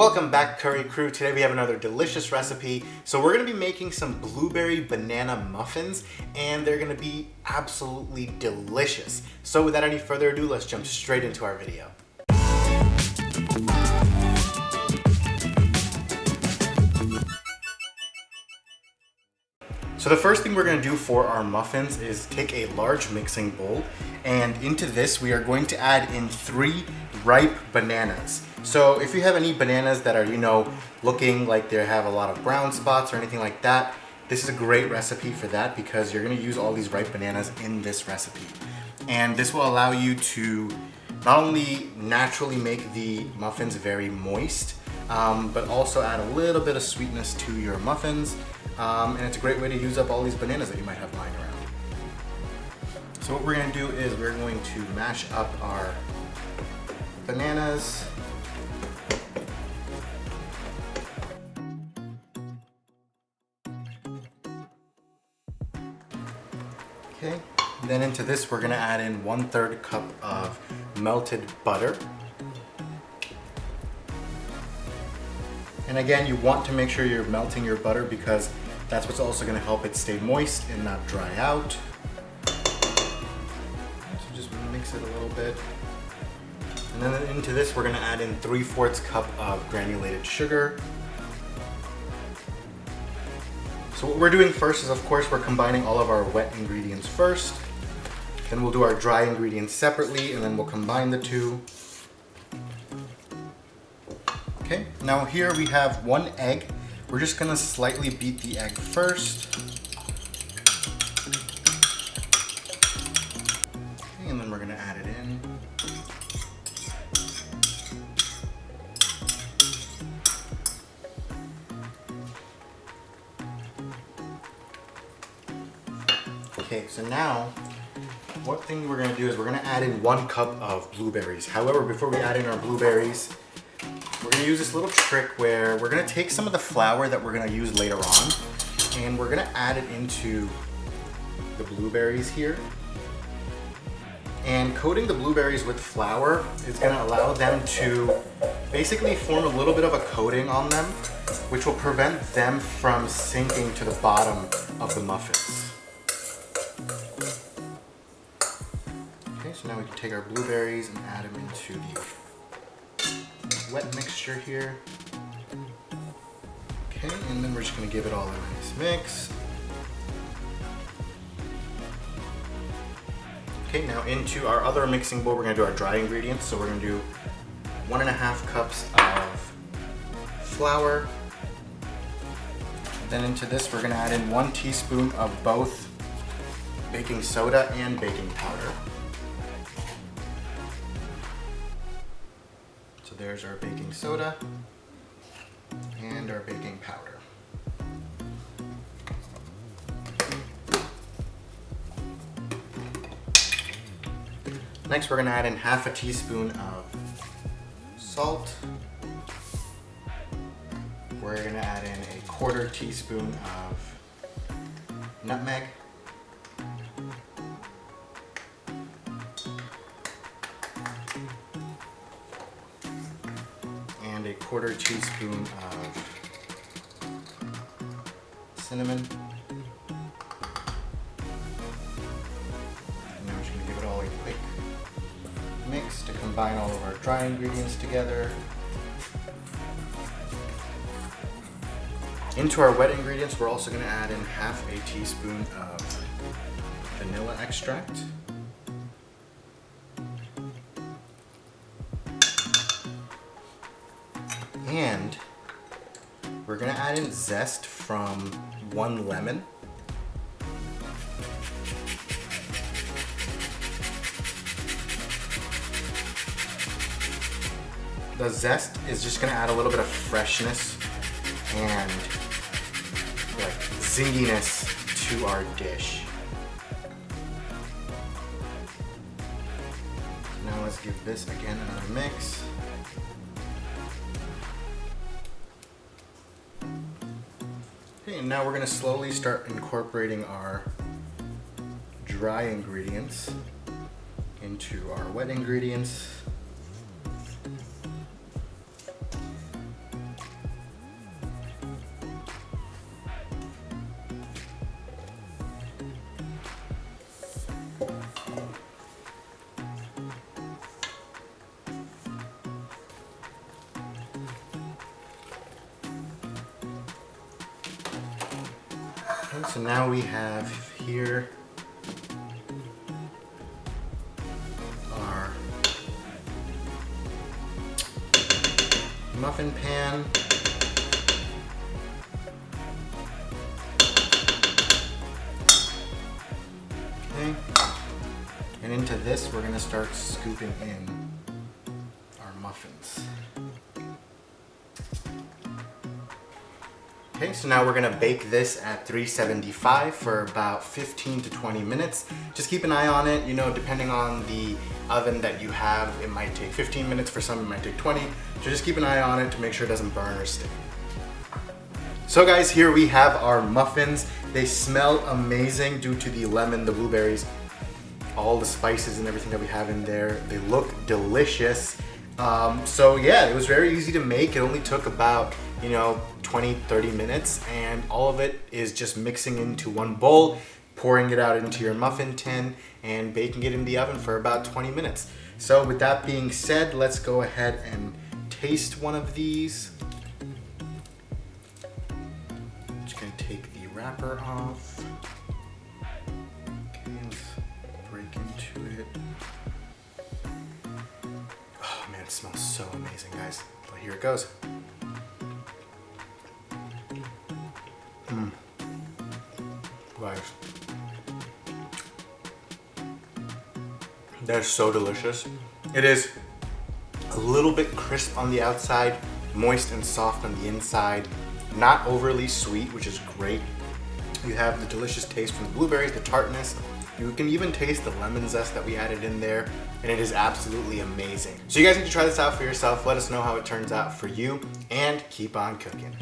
Welcome back, Curry Crew. Today we have another delicious recipe. So we're gonna be making some blueberry banana muffins, and they're gonna be absolutely delicious. So without any further ado, let's jump straight into our video. So the first thing we're going to do for our muffins is take a large mixing bowl, and into this we are going to add in 3 ripe bananas. So if you have any bananas that are, looking like they have a lot of brown spots or anything like that, this is a great recipe for that because you're going to use all these ripe bananas in this recipe. And this will allow you to not only naturally make the muffins very moist, but also add a little bit of sweetness to your muffins. And it's a great way to use up all these bananas that you might have lying around. So what we're going to do is we're going to mash up our bananas. Okay, then into this we're going to add in 1/3 cup of melted butter. And again, you want to make sure you're melting your butter because that's what's also going to help it stay moist and not dry out. So just mix it a little bit. And then into this, we're going to add in 3/4 cup of granulated sugar. So what we're doing first is, of course, we're combining all of our wet ingredients first. Then we'll do our dry ingredients separately, and then we'll combine the two. Okay, now here we have 1 egg. We're just gonna slightly beat the egg first. Okay, and then we're gonna add it in. Okay, so now, what thing we're gonna do is we're gonna add in 1 cup of blueberries. However, before we add in our blueberries, we're gonna use this little trick where we're gonna take some of the flour that we're gonna use later on, and we're gonna add it into the blueberries here. And coating the blueberries with flour is gonna allow them to basically form a little bit of a coating on them, which will prevent them from sinking to the bottom of the muffins. Okay, so now we can take our blueberries and add them into the wet mixture here. Okay, and then we're just going to give it all a nice mix. Okay, now into our other mixing bowl, we're going to do our dry ingredients. So we're going to do 1.5 cups of flour. Then into this, we're going to add in 1 teaspoon of both baking soda and baking powder. So there's our baking soda and our baking powder. Next, we're going to add in 1/2 teaspoon of salt. We're going to add in 1/4 teaspoon of nutmeg. And 1/4 teaspoon of cinnamon. And now we're just going to give it all a quick mix to combine all of our dry ingredients together. Into our wet ingredients, we're also going to add in 1/2 teaspoon of vanilla extract. And we're gonna add in zest from 1 lemon. The zest is just gonna add a little bit of freshness and like zinginess to our dish. Now let's give this again another mix. Okay, and now we're going to slowly start incorporating our dry ingredients into our wet ingredients. So now we have here our muffin pan. Okay. And into this, we're gonna start scooping in our muffins. Okay, so now we're gonna bake this at 375 for about 15 to 20 minutes. Just keep an eye on it, you know, depending on the oven that you have, it might take 15 minutes, for some it might take 20. So just keep an eye on it to make sure it doesn't burn or stick. So guys, here we have our muffins. They smell amazing due to the lemon, the blueberries, all the spices and everything that we have in there. They look delicious. So yeah, it was very easy to make. It only took about, 20-30 minutes, and all of it is just mixing into one bowl, pouring it out into your muffin tin, and baking it in the oven for about 20 minutes. So with that being said, let's go ahead and taste one of these. Just gonna take the wrapper off. Okay, let's break into it. Oh man, it smells so amazing, guys. But here it goes. Guys, they're so delicious. It is a little bit crisp on the outside, moist and soft on the inside, not overly sweet, which is great. You have the delicious taste from the blueberries, the tartness. You can even taste the lemon zest that we added in there, and it is absolutely amazing. So you guys need to try this out for yourself. Let us know how it turns out for you, and keep on cooking.